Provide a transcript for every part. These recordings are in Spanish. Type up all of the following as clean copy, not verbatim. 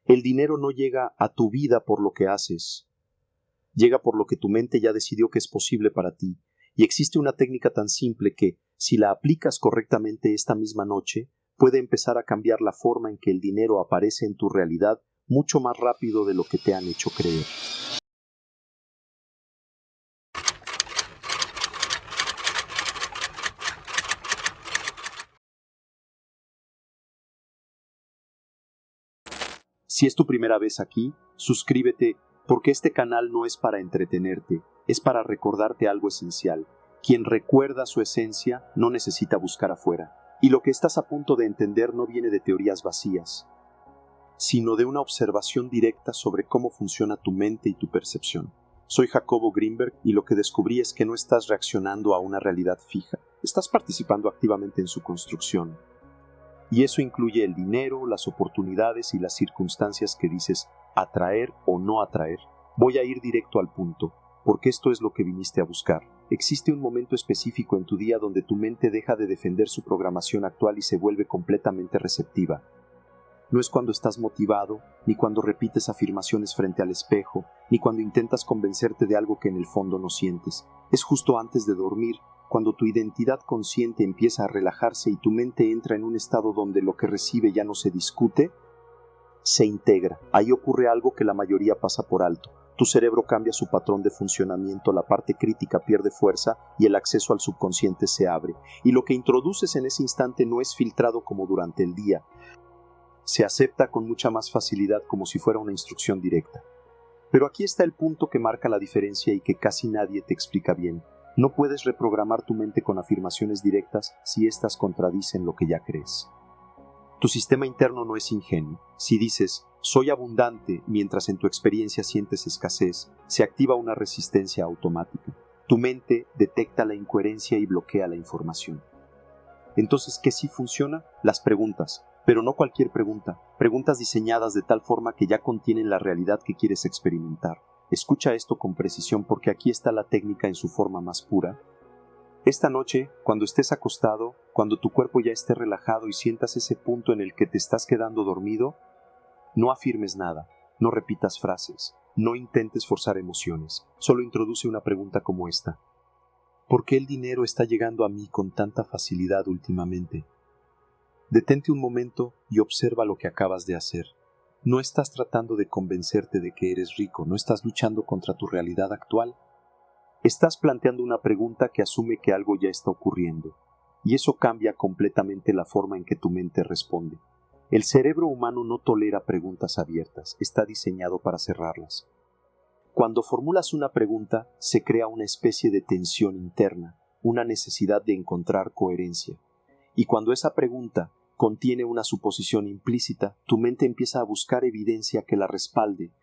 El dinero no llega a tu vida por lo que haces, llega por lo que tu mente ya decidió que es posible para ti. Y existe una técnica tan simple que, si la aplicas correctamente esta misma noche, puede empezar a cambiar la forma en que el dinero aparece en tu realidad mucho más rápido de lo que te han hecho creer. Si es tu primera vez aquí, suscríbete, porque este canal no es para entretenerte, es para recordarte algo esencial. Quien recuerda su esencia no necesita buscar afuera. Y lo que estás a punto de entender no viene de teorías vacías, sino de una observación directa sobre cómo funciona tu mente y tu percepción. Soy Jacobo Greenberg y lo que descubrí es que no estás reaccionando a una realidad fija, estás participando activamente en su construcción. Y eso incluye el dinero, las oportunidades y las circunstancias que dices atraer o no atraer. Voy a ir directo al punto, porque esto es lo que viniste a buscar. Existe un momento específico en tu día donde tu mente deja de defender su programación actual y se vuelve completamente receptiva. No es cuando estás motivado, ni cuando repites afirmaciones frente al espejo, ni cuando intentas convencerte de algo que en el fondo no sientes. Es justo antes de dormir, cuando tu identidad consciente empieza a relajarse y tu mente entra en un estado donde lo que recibe ya no se discute, se integra. Ahí ocurre algo que la mayoría pasa por alto. Tu cerebro cambia su patrón de funcionamiento, la parte crítica pierde fuerza y el acceso al subconsciente se abre. Y lo que introduces en ese instante no es filtrado como durante el día. Se acepta con mucha más facilidad como si fuera una instrucción directa. Pero aquí está el punto que marca la diferencia y que casi nadie te explica bien. No puedes reprogramar tu mente con afirmaciones directas si éstas contradicen lo que ya crees. Tu sistema interno no es ingenuo. Si dices, soy abundante, mientras en tu experiencia sientes escasez, se activa una resistencia automática. Tu mente detecta la incoherencia y bloquea la información. Entonces, ¿qué sí funciona? Las preguntas. Pero no cualquier pregunta. Preguntas diseñadas de tal forma que ya contienen la realidad que quieres experimentar. Escucha esto con precisión porque aquí está la técnica en su forma más pura. Esta noche, cuando estés acostado, cuando tu cuerpo ya esté relajado y sientas ese punto en el que te estás quedando dormido, no afirmes nada, no repitas frases, no intentes forzar emociones, solo introduce una pregunta como esta. ¿Por qué el dinero está llegando a mí con tanta facilidad últimamente? Detente un momento y observa lo que acabas de hacer. No estás tratando de convencerte de que eres rico, no estás luchando contra tu realidad actual. Estás planteando una pregunta que asume que algo ya está ocurriendo, y eso cambia completamente la forma en que tu mente responde. El cerebro humano no tolera preguntas abiertas, está diseñado para cerrarlas. Cuando formulas una pregunta, se crea una especie de tensión interna, una necesidad de encontrar coherencia. Y cuando esa pregunta contiene una suposición implícita, tu mente empieza a buscar evidencia que la respalde,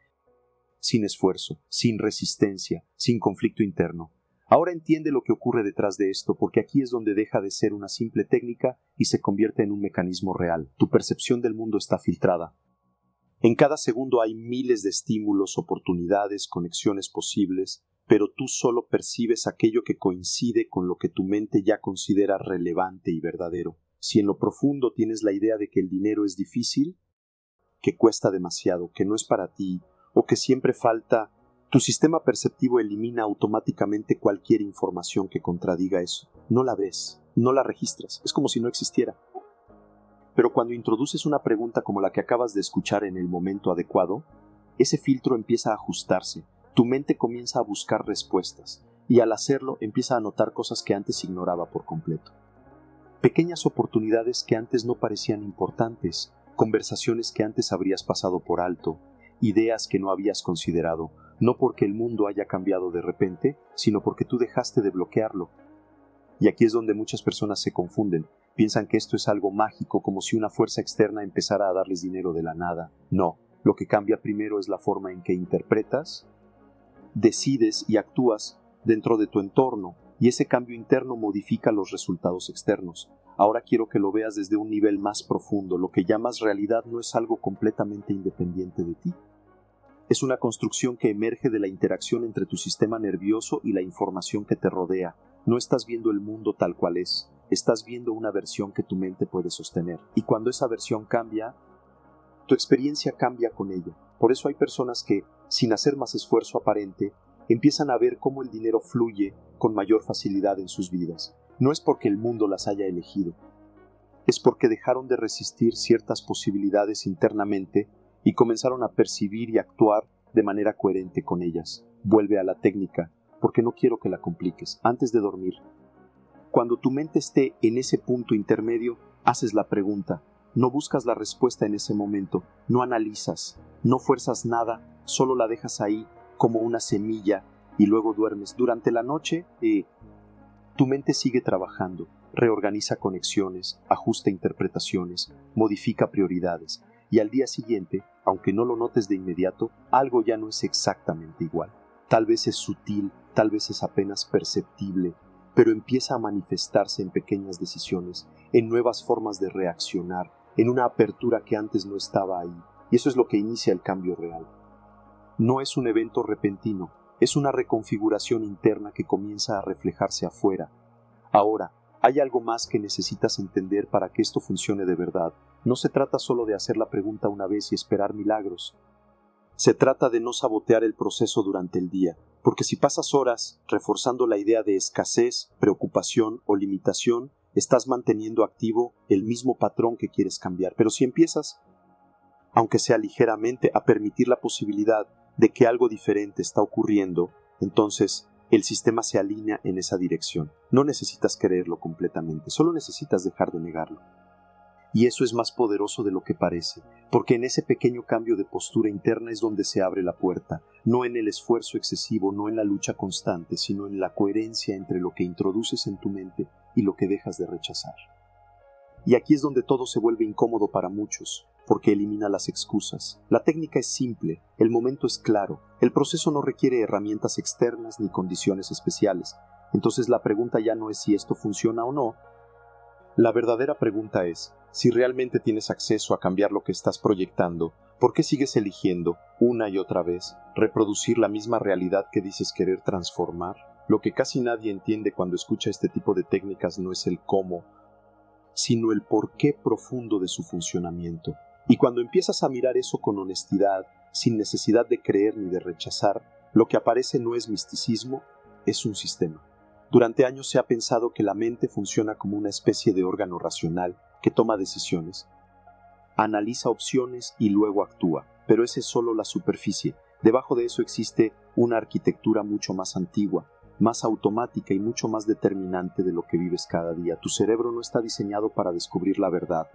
sin esfuerzo, sin resistencia, sin conflicto interno. Ahora entiende lo que ocurre detrás de esto, porque aquí es donde deja de ser una simple técnica y se convierte en un mecanismo real. Tu percepción del mundo está filtrada. En cada segundo hay miles de estímulos, oportunidades, conexiones posibles, pero tú solo percibes aquello que coincide con lo que tu mente ya considera relevante y verdadero. Si en lo profundo tienes la idea de que el dinero es difícil, que cuesta demasiado, que no es para ti, o que siempre falta, tu sistema perceptivo elimina automáticamente cualquier información que contradiga eso. No la ves, no la registras, es como si no existiera. Pero cuando introduces una pregunta como la que acabas de escuchar en el momento adecuado, ese filtro empieza a ajustarse, tu mente comienza a buscar respuestas, y al hacerlo empieza a notar cosas que antes ignoraba por completo. Pequeñas oportunidades que antes no parecían importantes, conversaciones que antes habrías pasado por alto, ideas que no habías considerado, no porque el mundo haya cambiado de repente, sino porque tú dejaste de bloquearlo. Y aquí es donde muchas personas se confunden. Piensan que esto es algo mágico, como si una fuerza externa empezara a darles dinero de la nada. No, lo que cambia primero es la forma en que interpretas, decides y actúas dentro de tu entorno, y ese cambio interno modifica los resultados externos. Ahora quiero que lo veas desde un nivel más profundo. Lo que llamas realidad no es algo completamente independiente de ti. Es una construcción que emerge de la interacción entre tu sistema nervioso y la información que te rodea. No estás viendo el mundo tal cual es, estás viendo una versión que tu mente puede sostener. Y cuando esa versión cambia, tu tu experiencia cambia con ella. Por eso hay personas que, sin hacer más esfuerzo aparente, empiezan a ver cómo el dinero fluye con mayor facilidad en sus vidas. No es porque el mundo las haya elegido, es porque dejaron de resistir ciertas posibilidades internamente y comenzaron a percibir y actuar de manera coherente con ellas. Vuelve a la técnica, porque no quiero que la compliques. Antes de dormir, cuando tu mente esté en ese punto intermedio, haces la pregunta. No buscas la respuesta en ese momento, no analizas, no fuerzas nada, solo la dejas ahí como una semilla y luego duermes. Durante la noche, tu mente sigue trabajando, reorganiza conexiones, ajusta interpretaciones, modifica prioridades, y al día siguiente, aunque no lo notes de inmediato, algo ya no es exactamente igual. Tal vez es sutil, tal vez es apenas perceptible, pero empieza a manifestarse en pequeñas decisiones, en nuevas formas de reaccionar, en una apertura que antes no estaba ahí, y eso es lo que inicia el cambio real. No es un evento repentino, es una reconfiguración interna que comienza a reflejarse afuera. Ahora, hay algo más que necesitas entender para que esto funcione de verdad. No se trata solo de hacer la pregunta una vez y esperar milagros. Se trata de no sabotear el proceso durante el día, porque si pasas horas reforzando la idea de escasez, preocupación o limitación, estás manteniendo activo el mismo patrón que quieres cambiar. Pero si empiezas, aunque sea ligeramente, a permitir la posibilidad de que algo diferente está ocurriendo, entonces el sistema se alinea en esa dirección. No necesitas creerlo completamente, solo necesitas dejar de negarlo. Y eso es más poderoso de lo que parece, porque en ese pequeño cambio de postura interna es donde se abre la puerta, no en el esfuerzo excesivo, no en la lucha constante, sino en la coherencia entre lo que introduces en tu mente y lo que dejas de rechazar. Y aquí es donde todo se vuelve incómodo para muchos, porque elimina las excusas. La técnica es simple, el momento es claro, el proceso no requiere herramientas externas ni condiciones especiales. Entonces la pregunta ya no es si esto funciona o no. La verdadera pregunta es, si realmente tienes acceso a cambiar lo que estás proyectando, ¿por qué sigues eligiendo, una y otra vez, reproducir la misma realidad que dices querer transformar? Lo que casi nadie entiende cuando escucha este tipo de técnicas no es el cómo, sino el porqué profundo de su funcionamiento. Y cuando empiezas a mirar eso con honestidad, sin necesidad de creer ni de rechazar, lo que aparece no es misticismo, es un sistema. Durante años se ha pensado que la mente funciona como una especie de órgano racional que toma decisiones, analiza opciones y luego actúa, pero esa es solo la superficie. Debajo de eso existe una arquitectura mucho más antigua, más automática y mucho más determinante de lo que vives cada día. Tu cerebro no está diseñado para descubrir la verdad.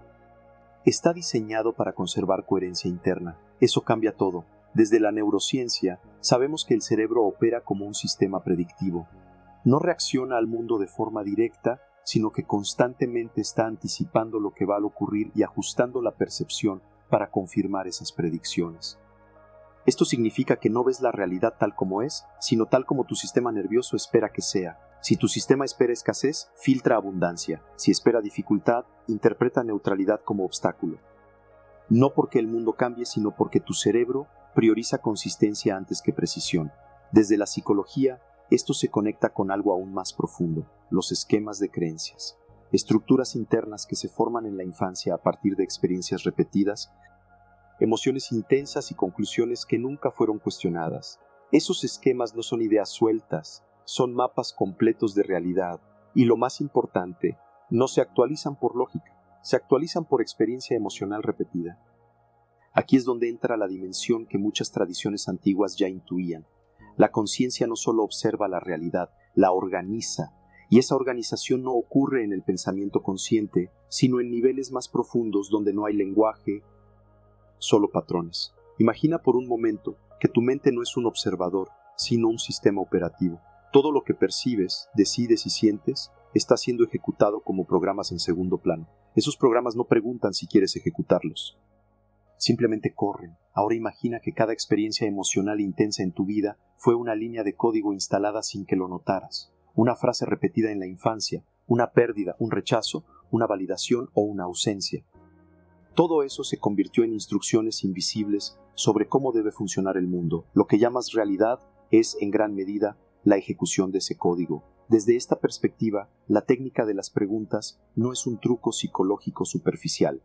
Está diseñado para conservar coherencia interna. Eso cambia todo. Desde la neurociencia, sabemos que el cerebro opera como un sistema predictivo. No reacciona al mundo de forma directa, sino que constantemente está anticipando lo que va a ocurrir y ajustando la percepción para confirmar esas predicciones. Esto significa que no ves la realidad tal como es, sino tal como tu sistema nervioso espera que sea. Si tu sistema espera escasez, filtra abundancia. Si espera dificultad, interpreta neutralidad como obstáculo. No porque el mundo cambie, sino porque tu cerebro prioriza consistencia antes que precisión. Desde la psicología, esto se conecta con algo aún más profundo, los esquemas de creencias. Estructuras internas que se forman en la infancia a partir de experiencias repetidas, emociones intensas y conclusiones que nunca fueron cuestionadas. Esos esquemas no son ideas sueltas, son mapas completos de realidad, y lo más importante, no se actualizan por lógica, se actualizan por experiencia emocional repetida. Aquí es donde entra la dimensión que muchas tradiciones antiguas ya intuían. La conciencia no solo observa la realidad, la organiza, y esa organización no ocurre en el pensamiento consciente, sino en niveles más profundos donde no hay lenguaje, solo patrones. Imagina por un momento que tu mente no es un observador, sino un sistema operativo. Todo lo que percibes, decides y sientes está siendo ejecutado como programas en segundo plano. Esos programas no preguntan si quieres ejecutarlos. Simplemente corren. Ahora imagina que cada experiencia emocional intensa en tu vida fue una línea de código instalada sin que lo notaras. Una frase repetida en la infancia, una pérdida, un rechazo, una validación o una ausencia. Todo eso se convirtió en instrucciones invisibles sobre cómo debe funcionar el mundo. Lo que llamas realidad es, en gran medida, la ejecución de ese código. Desde esta perspectiva, la técnica de las preguntas no es un truco psicológico superficial.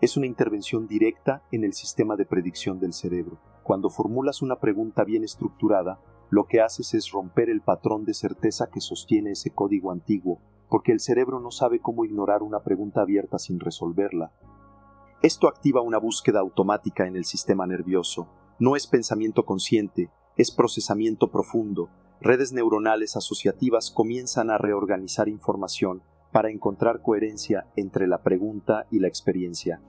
Es una intervención directa en el sistema de predicción del cerebro. Cuando formulas una pregunta bien estructurada, lo que haces es romper el patrón de certeza que sostiene ese código antiguo, porque el cerebro no sabe cómo ignorar una pregunta abierta sin resolverla. Esto activa una búsqueda automática en el sistema nervioso. No es pensamiento consciente, es procesamiento profundo. Redes neuronales asociativas comienzan a reorganizar información para encontrar coherencia entre la pregunta y la experiencia.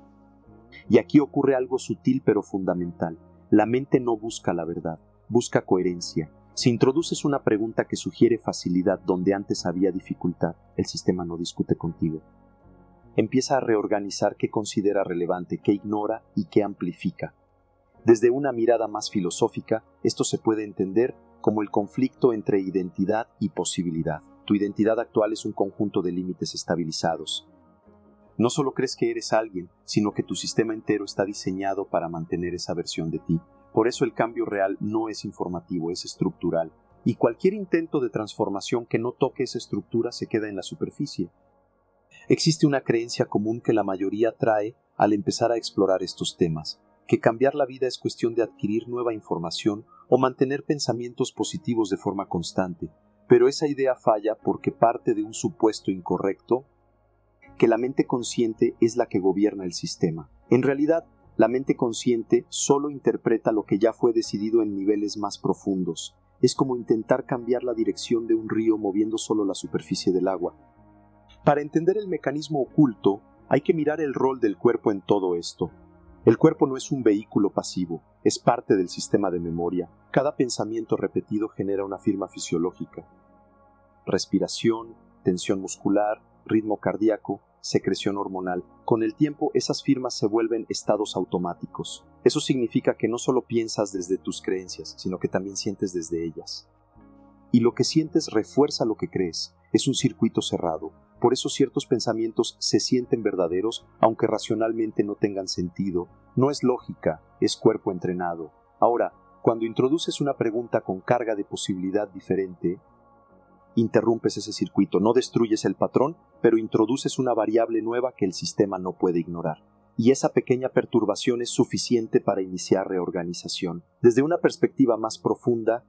Y aquí ocurre algo sutil pero fundamental. La mente no busca la verdad, busca coherencia. Si introduces una pregunta que sugiere facilidad donde antes había dificultad, el sistema no discute contigo. Empieza a reorganizar qué considera relevante, qué ignora y qué amplifica. Desde una mirada más filosófica, esto se puede entender como el conflicto entre identidad y posibilidad. Tu identidad actual es un conjunto de límites estabilizados. No solo crees que eres alguien, sino que tu sistema entero está diseñado para mantener esa versión de ti. Por eso el cambio real no es informativo, es estructural. Y cualquier intento de transformación que no toque esa estructura se queda en la superficie. Existe una creencia común que la mayoría trae al empezar a explorar estos temas, que cambiar la vida es cuestión de adquirir nueva información o mantener pensamientos positivos de forma constante. Pero esa idea falla porque parte de un supuesto incorrecto, que la mente consciente es la que gobierna el sistema. En realidad, la mente consciente solo interpreta lo que ya fue decidido en niveles más profundos. Es como intentar cambiar la dirección de un río moviendo solo la superficie del agua. Para entender el mecanismo oculto, hay que mirar el rol del cuerpo en todo esto. El cuerpo no es un vehículo pasivo, es parte del sistema de memoria. Cada pensamiento repetido genera una firma fisiológica. Respiración, tensión muscular, ritmo cardíaco, secreción hormonal. Con el tiempo, esas firmas se vuelven estados automáticos. Eso significa que no solo piensas desde tus creencias, sino que también sientes desde ellas. Y lo que sientes refuerza lo que crees. Es un circuito cerrado. Por eso ciertos pensamientos se sienten verdaderos, aunque racionalmente no tengan sentido. No es lógica, es cuerpo entrenado. Ahora, cuando introduces una pregunta con carga de posibilidad diferente, interrumpes ese circuito, no destruyes el patrón, pero introduces una variable nueva que el sistema no puede ignorar. Y esa pequeña perturbación es suficiente para iniciar reorganización. Desde una perspectiva más profunda,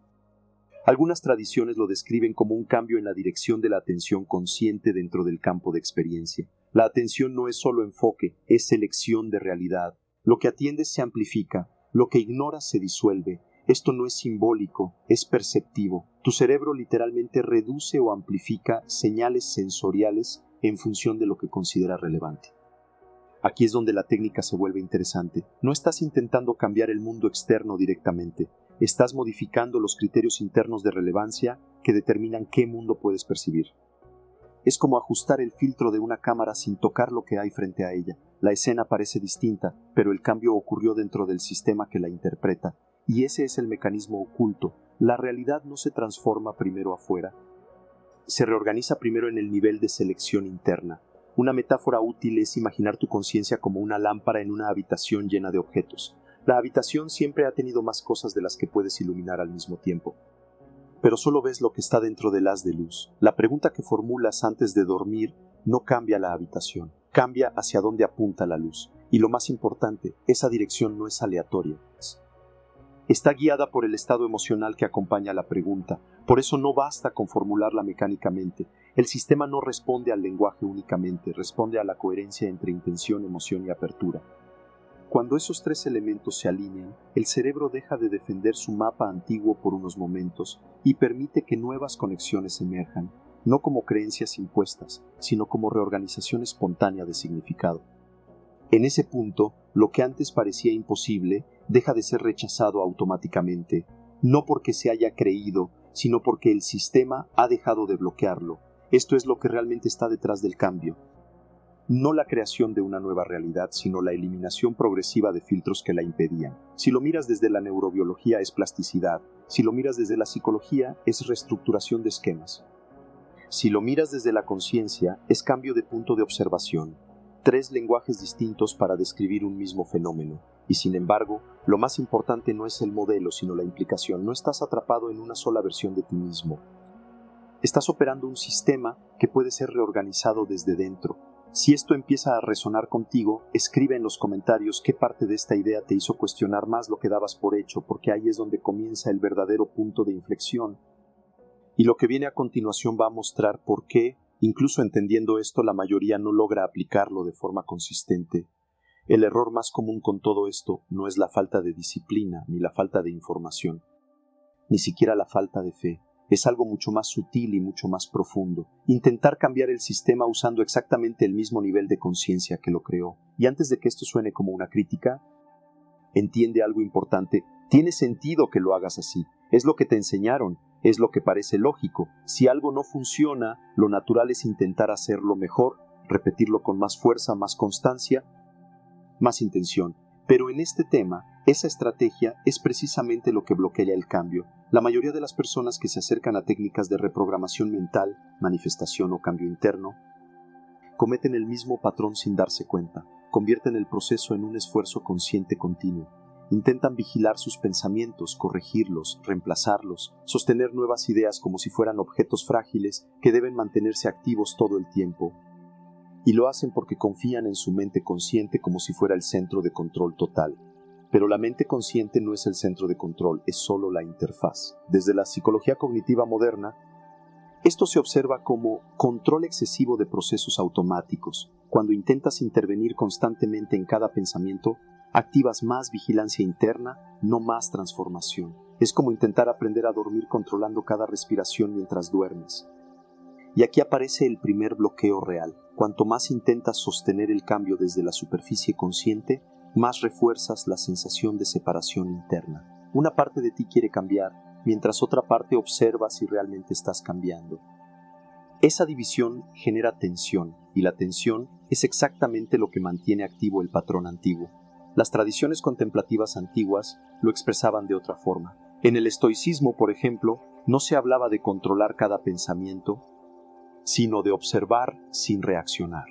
algunas tradiciones lo describen como un cambio en la dirección de la atención consciente dentro del campo de experiencia. La atención no es solo enfoque, es selección de realidad. Lo que atiendes se amplifica, lo que ignoras se disuelve. Esto no es simbólico, es perceptivo. Tu cerebro literalmente reduce o amplifica señales sensoriales en función de lo que considera relevante. Aquí es donde la técnica se vuelve interesante. No estás intentando cambiar el mundo externo directamente. Estás modificando los criterios internos de relevancia que determinan qué mundo puedes percibir. Es como ajustar el filtro de una cámara sin tocar lo que hay frente a ella. La escena parece distinta, pero el cambio ocurrió dentro del sistema que la interpreta. Y ese es el mecanismo oculto. La realidad no se transforma primero afuera. Se reorganiza primero en el nivel de selección interna. Una metáfora útil es imaginar tu conciencia como una lámpara en una habitación llena de objetos. La habitación siempre ha tenido más cosas de las que puedes iluminar al mismo tiempo. Pero solo ves lo que está dentro del haz de luz. La pregunta que formulas antes de dormir no cambia la habitación, cambia hacia dónde apunta la luz. Y lo más importante, esa dirección no es aleatoria. Está guiada por el estado emocional que acompaña la pregunta. Por eso no basta con formularla mecánicamente. El sistema no responde al lenguaje únicamente, responde a la coherencia entre intención, emoción y apertura. Cuando esos tres elementos se alinean, el cerebro deja de defender su mapa antiguo por unos momentos y permite que nuevas conexiones emerjan, no como creencias impuestas, sino como reorganización espontánea de significado. En ese punto, lo que antes parecía imposible deja de ser rechazado automáticamente, no porque se haya creído, sino porque el sistema ha dejado de bloquearlo. Esto es lo que realmente está detrás del cambio. No la creación de una nueva realidad, sino la eliminación progresiva de filtros que la impedían. Si lo miras desde la neurobiología es plasticidad, si lo miras desde la psicología es reestructuración de esquemas. Si lo miras desde la conciencia es cambio de punto de observación. Tres lenguajes distintos para describir un mismo fenómeno. Y sin embargo, lo más importante no es el modelo, sino la implicación. No estás atrapado en una sola versión de ti mismo. Estás operando un sistema que puede ser reorganizado desde dentro. Si esto empieza a resonar contigo, escribe en los comentarios qué parte de esta idea te hizo cuestionar más lo que dabas por hecho, porque ahí es donde comienza el verdadero punto de inflexión. Y lo que viene a continuación va a mostrar por qué, incluso entendiendo esto, la mayoría no logra aplicarlo de forma consistente. El error más común con todo esto no es la falta de disciplina ni la falta de información, ni siquiera la falta de fe. Es algo mucho más sutil y mucho más profundo. Intentar cambiar el sistema usando exactamente el mismo nivel de conciencia que lo creó. Y antes de que esto suene como una crítica, entiende algo importante. Tiene sentido que lo hagas así. Es lo que te enseñaron. Es lo que parece lógico. Si algo no funciona, lo natural es intentar hacerlo mejor, repetirlo con más fuerza, más constancia, más intención. Pero en este tema, esa estrategia es precisamente lo que bloquea el cambio. La mayoría de las personas que se acercan a técnicas de reprogramación mental, manifestación o cambio interno, cometen el mismo patrón sin darse cuenta. Convierten el proceso en un esfuerzo consciente continuo. Intentan vigilar sus pensamientos, corregirlos, reemplazarlos, sostener nuevas ideas como si fueran objetos frágiles que deben mantenerse activos todo el tiempo. Y lo hacen porque confían en su mente consciente como si fuera el centro de control total. Pero la mente consciente no es el centro de control, es solo la interfaz. Desde la psicología cognitiva moderna, esto se observa como control excesivo de procesos automáticos. Cuando intentas intervenir constantemente en cada pensamiento, activas más vigilancia interna, no más transformación. Es como intentar aprender a dormir controlando cada respiración mientras duermes. Y aquí aparece el primer bloqueo real. Cuanto más intentas sostener el cambio desde la superficie consciente, más refuerzas la sensación de separación interna. Una parte de ti quiere cambiar, mientras otra parte observa si realmente estás cambiando. Esa división genera tensión, y la tensión es exactamente lo que mantiene activo el patrón antiguo. Las tradiciones contemplativas antiguas lo expresaban de otra forma. En el estoicismo, por ejemplo, no se hablaba de controlar cada pensamiento, sino de observar sin reaccionar.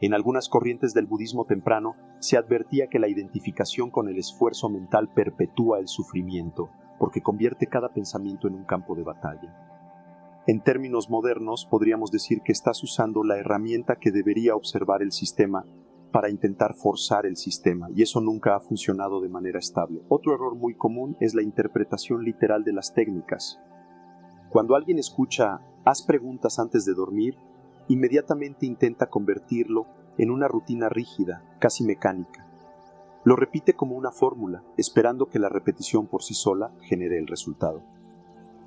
En algunas corrientes del budismo temprano se advertía que la identificación con el esfuerzo mental perpetúa el sufrimiento, porque convierte cada pensamiento en un campo de batalla. En términos modernos, podríamos decir que estás usando la herramienta que debería observar el sistema para intentar forzar el sistema, y eso nunca ha funcionado de manera estable. Otro error muy común es la interpretación literal de las técnicas. Cuando alguien escucha "haz preguntas antes de dormir", inmediatamente intenta convertirlo en una rutina rígida, casi mecánica. Lo repite como una fórmula, esperando que la repetición por sí sola genere el resultado.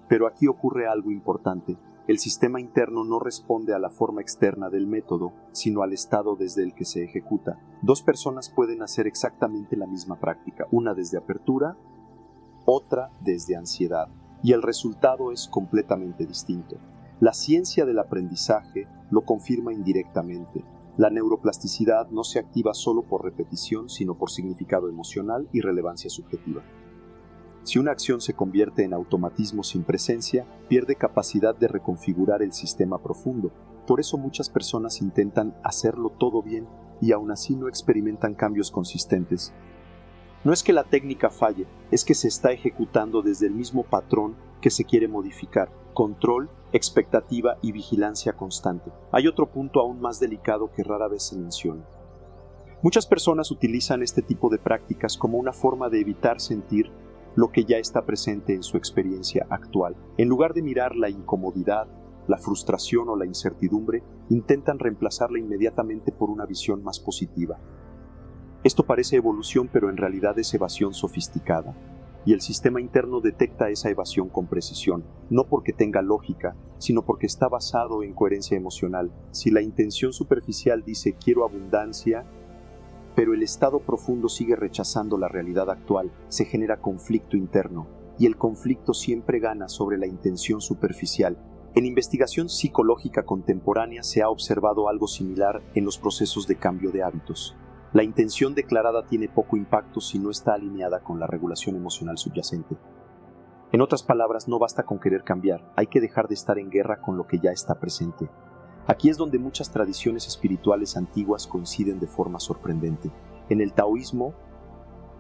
Pero aquí ocurre algo importante. El sistema interno no responde a la forma externa del método, sino al estado desde el que se ejecuta. Dos personas pueden hacer exactamente la misma práctica, una desde apertura, otra desde ansiedad, y el resultado es completamente distinto. La ciencia del aprendizaje lo confirma indirectamente. La neuroplasticidad no se activa solo por repetición, sino por significado emocional y relevancia subjetiva. Si una acción se convierte en automatismo sin presencia, pierde capacidad de reconfigurar el sistema profundo. Por eso muchas personas intentan hacerlo todo bien y aún así no experimentan cambios consistentes. No es que la técnica falle, es que se está ejecutando desde el mismo patrón que se quiere modificar: control, expectativa y vigilancia constante. Hay otro punto aún más delicado que rara vez se menciona. Muchas personas utilizan este tipo de prácticas como una forma de evitar sentir lo que ya está presente en su experiencia actual. En lugar de mirar la incomodidad, la frustración o la incertidumbre, intentan reemplazarla inmediatamente por una visión más positiva. Esto parece evolución, pero en realidad es evasión sofisticada, y el sistema interno detecta esa evasión con precisión, no porque tenga lógica, sino porque está basado en coherencia emocional. Si la intención superficial dice "quiero abundancia", pero el estado profundo sigue rechazando la realidad actual, se genera conflicto interno, y el conflicto siempre gana sobre la intención superficial. En investigación psicológica contemporánea se ha observado algo similar en los procesos de cambio de hábitos. La intención declarada tiene poco impacto si no está alineada con la regulación emocional subyacente. En otras palabras, no basta con querer cambiar, hay que dejar de estar en guerra con lo que ya está presente. Aquí es donde muchas tradiciones espirituales antiguas coinciden de forma sorprendente. En el taoísmo,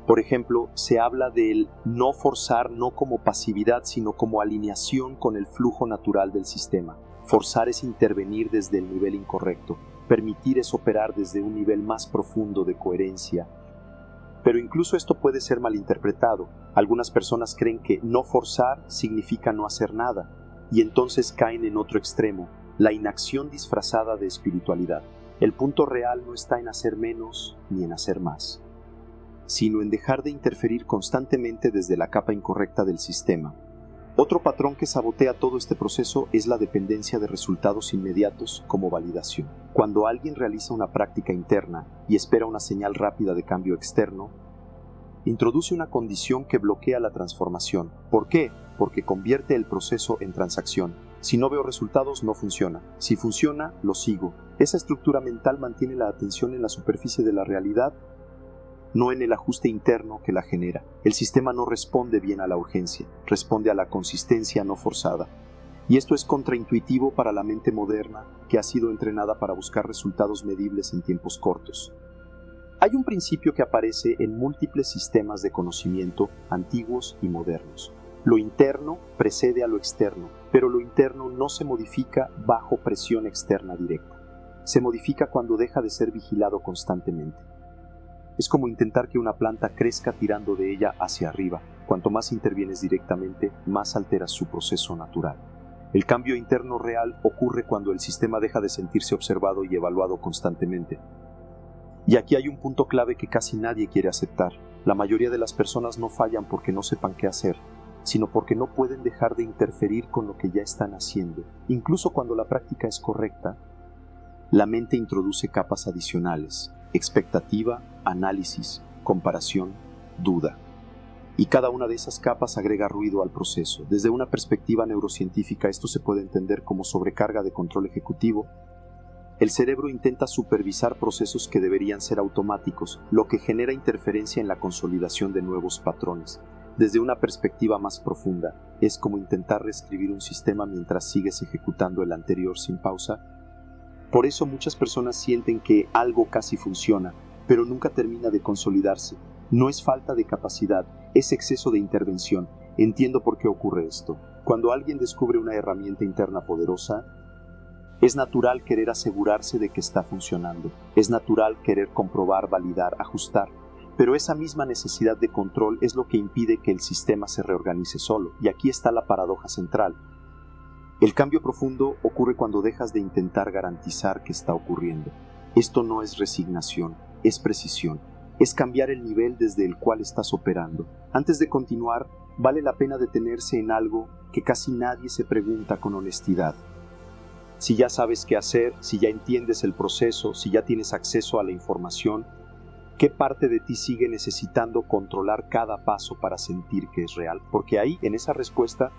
por ejemplo, se habla del no forzar, no como pasividad, sino como alineación con el flujo natural del sistema. Forzar es intervenir desde el nivel incorrecto. Permitir es operar desde un nivel más profundo de coherencia. Pero incluso esto puede ser malinterpretado. Algunas personas creen que no forzar significa no hacer nada, y entonces caen en otro extremo, la inacción disfrazada de espiritualidad. El punto real no está en hacer menos ni en hacer más, sino en dejar de interferir constantemente desde la capa incorrecta del sistema. Otro patrón que sabotea todo este proceso es la dependencia de resultados inmediatos como validación. Cuando alguien realiza una práctica interna y espera una señal rápida de cambio externo, introduce una condición que bloquea la transformación. ¿Por qué? Porque convierte el proceso en transacción. Si no veo resultados, no funciona. Si funciona, lo sigo. Esa estructura mental mantiene la atención en la superficie de la realidad, no en el ajuste interno que la genera. El sistema no responde bien a la urgencia, responde a la consistencia no forzada. Y esto es contraintuitivo para la mente moderna, que ha sido entrenada para buscar resultados medibles en tiempos cortos. Hay un principio que aparece en múltiples sistemas de conocimiento, antiguos y modernos. Lo interno precede a lo externo, pero lo interno no se modifica bajo presión externa directa. Se modifica cuando deja de ser vigilado constantemente. Es como intentar que una planta crezca tirando de ella hacia arriba. Cuanto más intervienes directamente, más alteras su proceso natural. El cambio interno real ocurre cuando el sistema deja de sentirse observado y evaluado constantemente. Y aquí hay un punto clave que casi nadie quiere aceptar. La mayoría de las personas no fallan porque no sepan qué hacer, sino porque no pueden dejar de interferir con lo que ya están haciendo. Incluso cuando la práctica es correcta, la mente introduce capas adicionales: expectativa, análisis, comparación, duda. Y cada una de esas capas agrega ruido al proceso. Desde una perspectiva neurocientífica, esto se puede entender como sobrecarga de control ejecutivo. El cerebro intenta supervisar procesos que deberían ser automáticos, lo que genera interferencia en la consolidación de nuevos patrones. Desde una perspectiva más profunda, es como intentar reescribir un sistema mientras sigues ejecutando el anterior sin pausa. Por eso muchas personas sienten que algo casi funciona, pero nunca termina de consolidarse. No es falta de capacidad, es exceso de intervención. Entiendo por qué ocurre esto. Cuando alguien descubre una herramienta interna poderosa, es natural querer asegurarse de que está funcionando. Es natural querer comprobar, validar, ajustar. Pero esa misma necesidad de control es lo que impide que el sistema se reorganice solo. Y aquí está la paradoja central. El cambio profundo ocurre cuando dejas de intentar garantizar que está ocurriendo. Esto no es resignación, es precisión. Es cambiar el nivel desde el cual estás operando. Antes de continuar, vale la pena detenerse en algo que casi nadie se pregunta con honestidad. Si ya sabes qué hacer, si ya entiendes el proceso, si ya tienes acceso a la información, ¿qué parte de ti sigue necesitando controlar cada paso para sentir que es real? Porque ahí, en esa respuesta,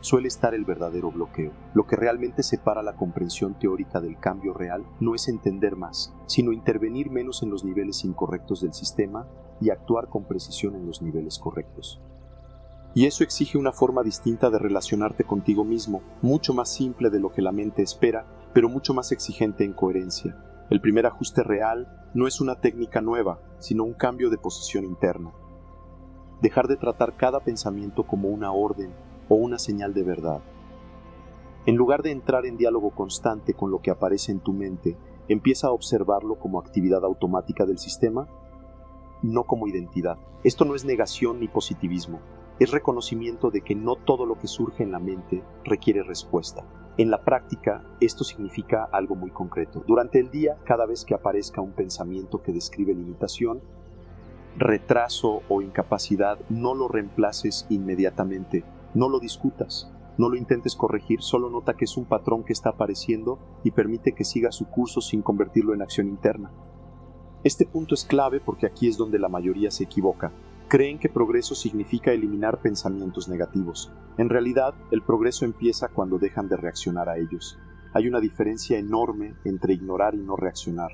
suele estar el verdadero bloqueo. Lo que realmente separa la comprensión teórica del cambio real no es entender más, sino intervenir menos en los niveles incorrectos del sistema y actuar con precisión en los niveles correctos. Y eso exige una forma distinta de relacionarte contigo mismo, mucho más simple de lo que la mente espera, pero mucho más exigente en coherencia. El primer ajuste real no es una técnica nueva, sino un cambio de posición interna. Dejar de tratar cada pensamiento como una orden o una señal de verdad. En lugar de entrar en diálogo constante con lo que aparece en tu mente, empieza a observarlo como actividad automática del sistema, no como identidad. Esto no es negación ni positivismo. Es reconocimiento de que no todo lo que surge en la mente requiere respuesta. En la práctica, esto significa algo muy concreto. Durante el día, cada vez que aparezca un pensamiento que describe limitación, retraso o incapacidad, no lo reemplaces inmediatamente. No lo discutas, no lo intentes corregir, solo nota que es un patrón que está apareciendo y permite que siga su curso sin convertirlo en acción interna. Este punto es clave porque aquí es donde la mayoría se equivoca. Creen que progreso significa eliminar pensamientos negativos. En realidad, el progreso empieza cuando dejan de reaccionar a ellos. Hay una diferencia enorme entre ignorar y no reaccionar.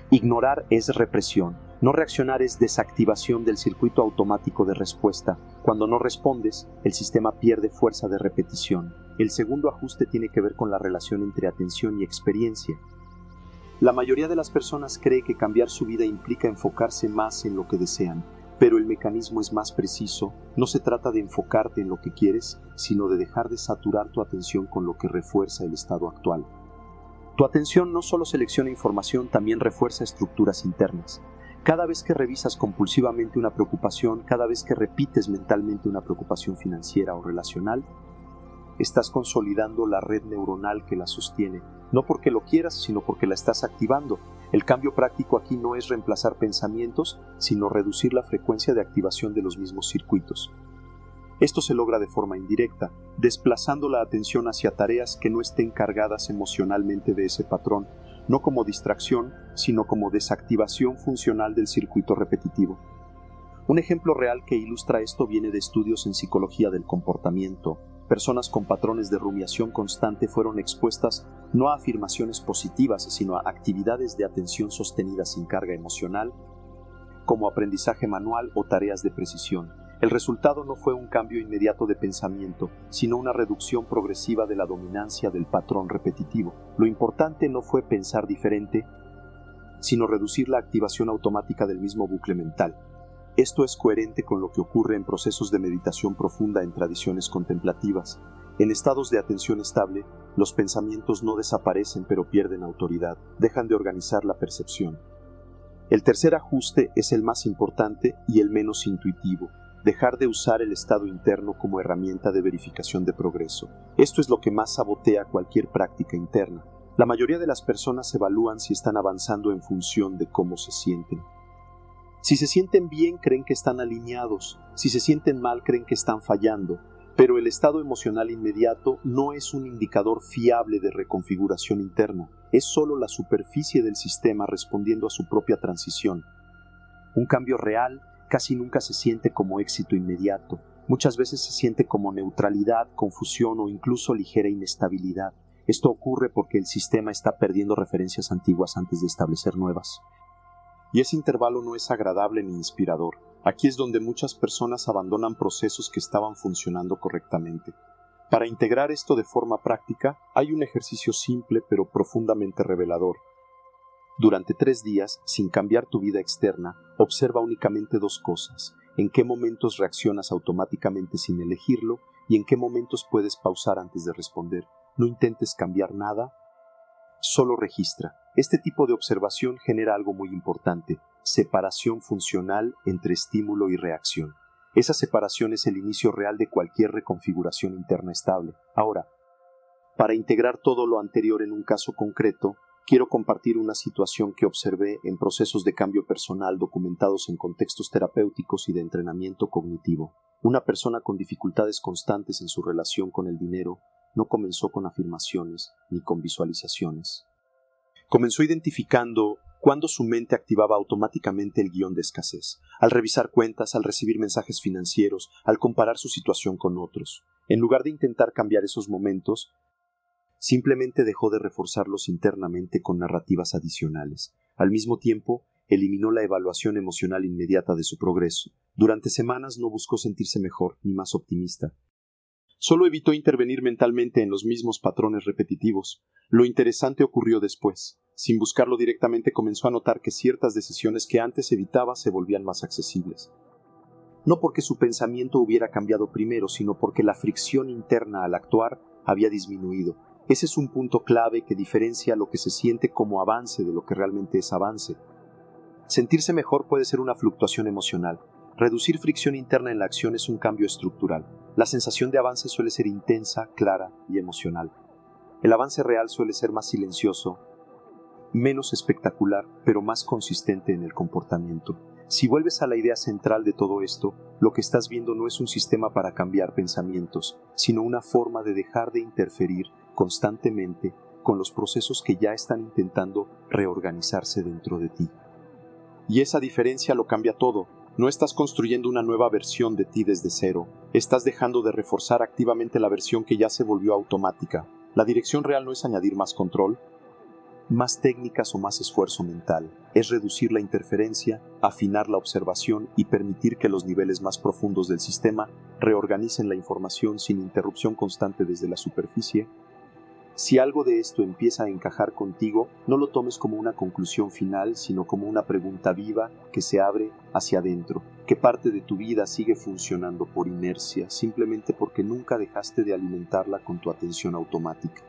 Ignorar es represión. No reaccionar es desactivación del circuito automático de respuesta. Cuando no respondes, el sistema pierde fuerza de repetición. El segundo ajuste tiene que ver con la relación entre atención y experiencia. La mayoría de las personas cree que cambiar su vida implica enfocarse más en lo que desean, pero el mecanismo es más preciso. No se trata de enfocarte en lo que quieres, sino de dejar de saturar tu atención con lo que refuerza el estado actual. Tu atención no solo selecciona información, también refuerza estructuras internas. Cada vez que revisas compulsivamente una preocupación, cada vez que repites mentalmente una preocupación financiera o relacional, estás consolidando la red neuronal que la sostiene, no porque lo quieras, sino porque la estás activando. El cambio práctico aquí no es reemplazar pensamientos, sino reducir la frecuencia de activación de los mismos circuitos. Esto se logra de forma indirecta, desplazando la atención hacia tareas que no estén cargadas emocionalmente de ese patrón, no como distracción, sino como desactivación funcional del circuito repetitivo. Un ejemplo real que ilustra esto viene de estudios en psicología del comportamiento. Personas con patrones de rumiación constante fueron expuestas no a afirmaciones positivas, sino a actividades de atención sostenida sin carga emocional, como aprendizaje manual o tareas de precisión. El resultado no fue un cambio inmediato de pensamiento, sino una reducción progresiva de la dominancia del patrón repetitivo. Lo importante no fue pensar diferente, sino reducir la activación automática del mismo bucle mental. Esto es coherente con lo que ocurre en procesos de meditación profunda en tradiciones contemplativas. En estados de atención estable, los pensamientos no desaparecen pero pierden autoridad, dejan de organizar la percepción. El tercer ajuste es el más importante y el menos intuitivo. Dejar de usar el estado interno como herramienta de verificación de progreso. Esto es lo que más sabotea cualquier práctica interna. La mayoría de las personas evalúan si están avanzando en función de cómo se sienten. Si se sienten bien, creen que están alineados. Si se sienten mal, creen que están fallando. Pero el estado emocional inmediato no es un indicador fiable de reconfiguración interna. Es solo la superficie del sistema respondiendo a su propia transición. Un cambio real casi nunca se siente como éxito inmediato. Muchas veces se siente como neutralidad, confusión o incluso ligera inestabilidad. Esto ocurre porque el sistema está perdiendo referencias antiguas antes de establecer nuevas. Y ese intervalo no es agradable ni inspirador. Aquí es donde muchas personas abandonan procesos que estaban funcionando correctamente. Para integrar esto de forma práctica, hay un ejercicio simple pero profundamente revelador. Durante 3 días, sin cambiar tu vida externa, observa únicamente 2 cosas: en qué momentos reaccionas automáticamente sin elegirlo y en qué momentos puedes pausar antes de responder. No intentes cambiar nada, solo registra. Este tipo de observación genera algo muy importante: separación funcional entre estímulo y reacción. Esa separación es el inicio real de cualquier reconfiguración interna estable. Ahora, para integrar todo lo anterior en un caso concreto, quiero compartir una situación que observé en procesos de cambio personal documentados en contextos terapéuticos y de entrenamiento cognitivo. Una persona con dificultades constantes en su relación con el dinero no comenzó con afirmaciones ni con visualizaciones. Comenzó identificando cuándo su mente activaba automáticamente el guión de escasez, al revisar cuentas, al recibir mensajes financieros, al comparar su situación con otros. En lugar de intentar cambiar esos momentos, simplemente dejó de reforzarlos internamente con narrativas adicionales. Al mismo tiempo, eliminó la evaluación emocional inmediata de su progreso. Durante semanas no buscó sentirse mejor ni más optimista. Solo evitó intervenir mentalmente en los mismos patrones repetitivos. Lo interesante ocurrió después. Sin buscarlo directamente, comenzó a notar que ciertas decisiones que antes evitaba se volvían más accesibles. No porque su pensamiento hubiera cambiado primero, sino porque la fricción interna al actuar había disminuido. Ese es un punto clave que diferencia lo que se siente como avance de lo que realmente es avance. Sentirse mejor puede ser una fluctuación emocional. Reducir fricción interna en la acción es un cambio estructural. La sensación de avance suele ser intensa, clara y emocional. El avance real suele ser más silencioso, menos espectacular, pero más consistente en el comportamiento. Si vuelves a la idea central de todo esto, lo que estás viendo no es un sistema para cambiar pensamientos, sino una forma de dejar de interferir constantemente con los procesos que ya están intentando reorganizarse dentro de ti. Y esa diferencia lo cambia todo. No estás construyendo una nueva versión de ti desde cero. Estás dejando de reforzar activamente la versión que ya se volvió automática. La dirección real no es añadir más control, más técnicas o más esfuerzo mental. Es reducir la interferencia, afinar la observación y permitir que los niveles más profundos del sistema reorganicen la información sin interrupción constante desde la superficie. Si algo de esto empieza a encajar contigo, no lo tomes como una conclusión final, sino como una pregunta viva que se abre hacia adentro. ¿Qué parte de tu vida sigue funcionando por inercia, simplemente porque nunca dejaste de alimentarla con tu atención automática?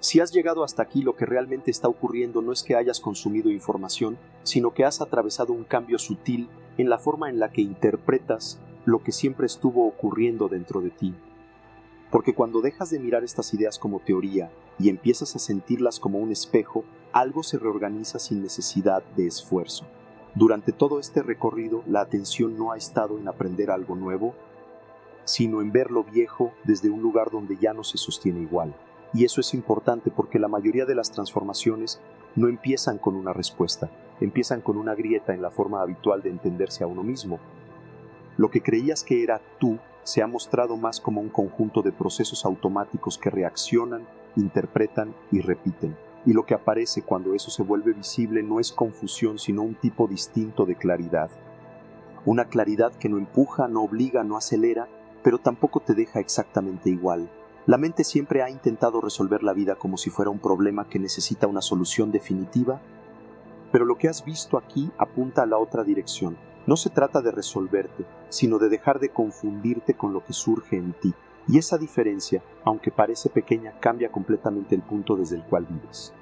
Si has llegado hasta aquí, lo que realmente está ocurriendo no es que hayas consumido información, sino que has atravesado un cambio sutil en la forma en la que interpretas lo que siempre estuvo ocurriendo dentro de ti. Porque cuando dejas de mirar estas ideas como teoría y empiezas a sentirlas como un espejo, algo se reorganiza sin necesidad de esfuerzo. Durante todo este recorrido, la atención no ha estado en aprender algo nuevo, sino en ver lo viejo desde un lugar donde ya no se sostiene igual. Y eso es importante porque la mayoría de las transformaciones no empiezan con una respuesta, empiezan con una grieta en la forma habitual de entenderse a uno mismo. Lo que creías que era tú se ha mostrado más como un conjunto de procesos automáticos que reaccionan, interpretan y repiten. Y lo que aparece cuando eso se vuelve visible no es confusión, sino un tipo distinto de claridad. Una claridad que no empuja, no obliga, no acelera, pero tampoco te deja exactamente igual. La mente siempre ha intentado resolver la vida como si fuera un problema que necesita una solución definitiva, pero lo que has visto aquí apunta a la otra dirección. No se trata de resolverte, sino de dejar de confundirte con lo que surge en ti. Y esa diferencia, aunque parece pequeña, cambia completamente el punto desde el cual vives.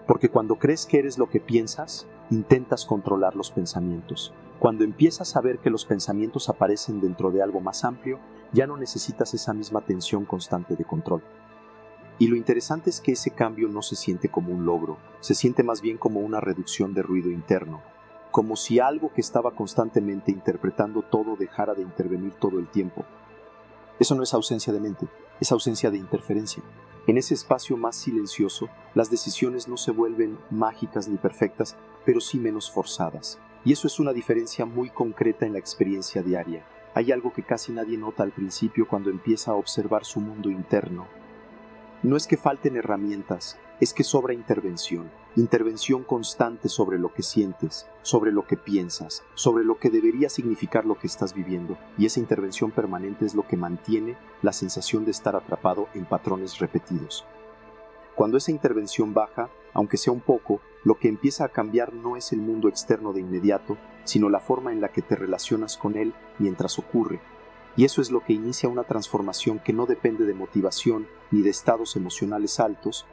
Porque cuando crees que eres lo que piensas, intentas controlar los pensamientos. Cuando empiezas a ver que los pensamientos aparecen dentro de algo más amplio, ya no necesitas esa misma tensión constante de control. Y lo interesante es que ese cambio no se siente como un logro, se siente más bien como una reducción de ruido interno, como si algo que estaba constantemente interpretando todo dejara de intervenir todo el tiempo. Eso no es ausencia de mente, es ausencia de interferencia. En ese espacio más silencioso, las decisiones no se vuelven mágicas ni perfectas, pero sí menos forzadas. Y eso es una diferencia muy concreta en la experiencia diaria. Hay algo que casi nadie nota al principio cuando empieza a observar su mundo interno. No es que falten herramientas, es que sobra intervención. Intervención constante sobre lo que sientes, sobre lo que piensas, sobre lo que debería significar lo que estás viviendo. Y esa intervención permanente es lo que mantiene la sensación de estar atrapado en patrones repetidos. Cuando esa intervención baja, aunque sea un poco, lo que empieza a cambiar no es el mundo externo de inmediato, sino la forma en la que te relacionas con él mientras ocurre. Y eso es lo que inicia una transformación que no depende de motivación ni de estados emocionales altos,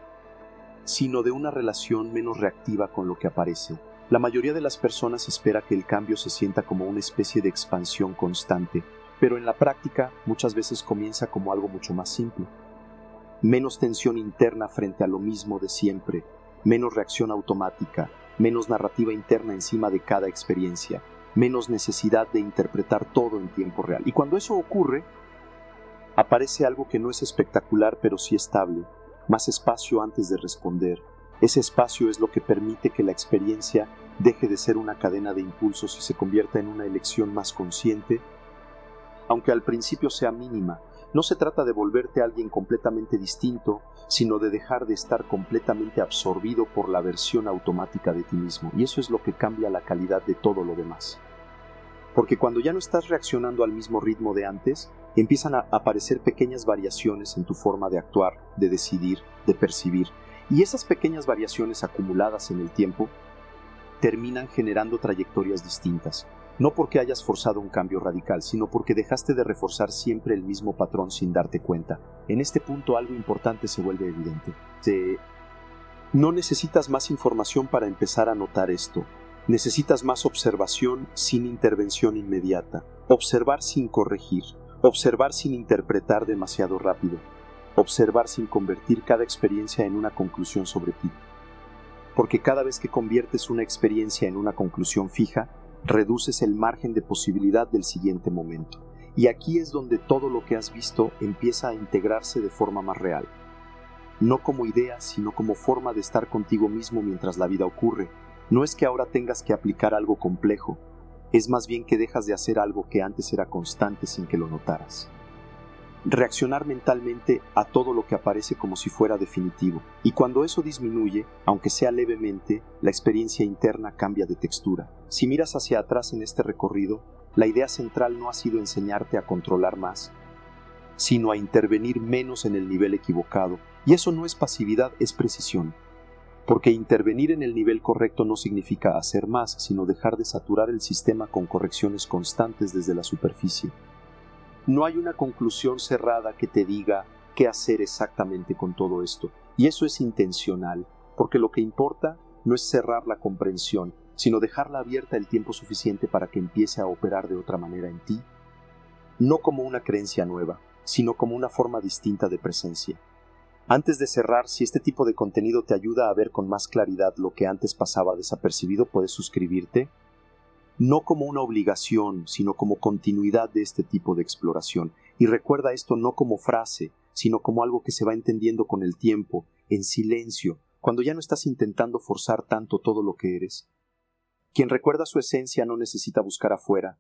sino de una relación menos reactiva con lo que aparece. La mayoría de las personas espera que el cambio se sienta como una especie de expansión constante, pero en la práctica muchas veces comienza como algo mucho más simple. Menos tensión interna frente a lo mismo de siempre, menos reacción automática, menos narrativa interna encima de cada experiencia, menos necesidad de interpretar todo en tiempo real. Y cuando eso ocurre, aparece algo que no es espectacular pero sí estable, más espacio antes de responder. Ese espacio es lo que permite que la experiencia deje de ser una cadena de impulsos y se convierta en una elección más consciente, aunque al principio sea mínima. No se trata de volverte a alguien completamente distinto, sino de dejar de estar completamente absorbido por la versión automática de ti mismo. Y eso es lo que cambia la calidad de todo lo demás. Porque cuando ya no estás reaccionando al mismo ritmo de antes, empiezan a aparecer pequeñas variaciones en tu forma de actuar, de decidir, de percibir. Y esas pequeñas variaciones acumuladas en el tiempo terminan generando trayectorias distintas. No porque hayas forzado un cambio radical, sino porque dejaste de reforzar siempre el mismo patrón sin darte cuenta. En este punto algo importante se vuelve evidente. No necesitas más información para empezar a notar esto. Necesitas más observación sin intervención inmediata. Observar sin corregir. Observar sin interpretar demasiado rápido. Observar sin convertir cada experiencia en una conclusión sobre ti. Porque cada vez que conviertes una experiencia en una conclusión fija, reduces el margen de posibilidad del siguiente momento. Y aquí es donde todo lo que has visto empieza a integrarse de forma más real. No como idea, sino como forma de estar contigo mismo mientras la vida ocurre. No es que ahora tengas que aplicar algo complejo, es más bien que dejas de hacer algo que antes era constante sin que lo notaras. Reaccionar mentalmente a todo lo que aparece como si fuera definitivo. Y cuando eso disminuye, aunque sea levemente, la experiencia interna cambia de textura. Si miras hacia atrás en este recorrido, la idea central no ha sido enseñarte a controlar más, sino a intervenir menos en el nivel equivocado. Y eso no es pasividad, es precisión. Porque intervenir en el nivel correcto no significa hacer más, sino dejar de saturar el sistema con correcciones constantes desde la superficie. No hay una conclusión cerrada que te diga qué hacer exactamente con todo esto. Y eso es intencional, porque lo que importa no es cerrar la comprensión, sino dejarla abierta el tiempo suficiente para que empiece a operar de otra manera en ti, no como una creencia nueva, sino como una forma distinta de presencia. Antes de cerrar, si este tipo de contenido te ayuda a ver con más claridad lo que antes pasaba desapercibido, puedes suscribirte, no como una obligación, sino como continuidad de este tipo de exploración. Y recuerda esto no como frase, sino como algo que se va entendiendo con el tiempo, en silencio, cuando ya no estás intentando forzar tanto todo lo que eres. Quien recuerda su esencia no necesita buscar afuera,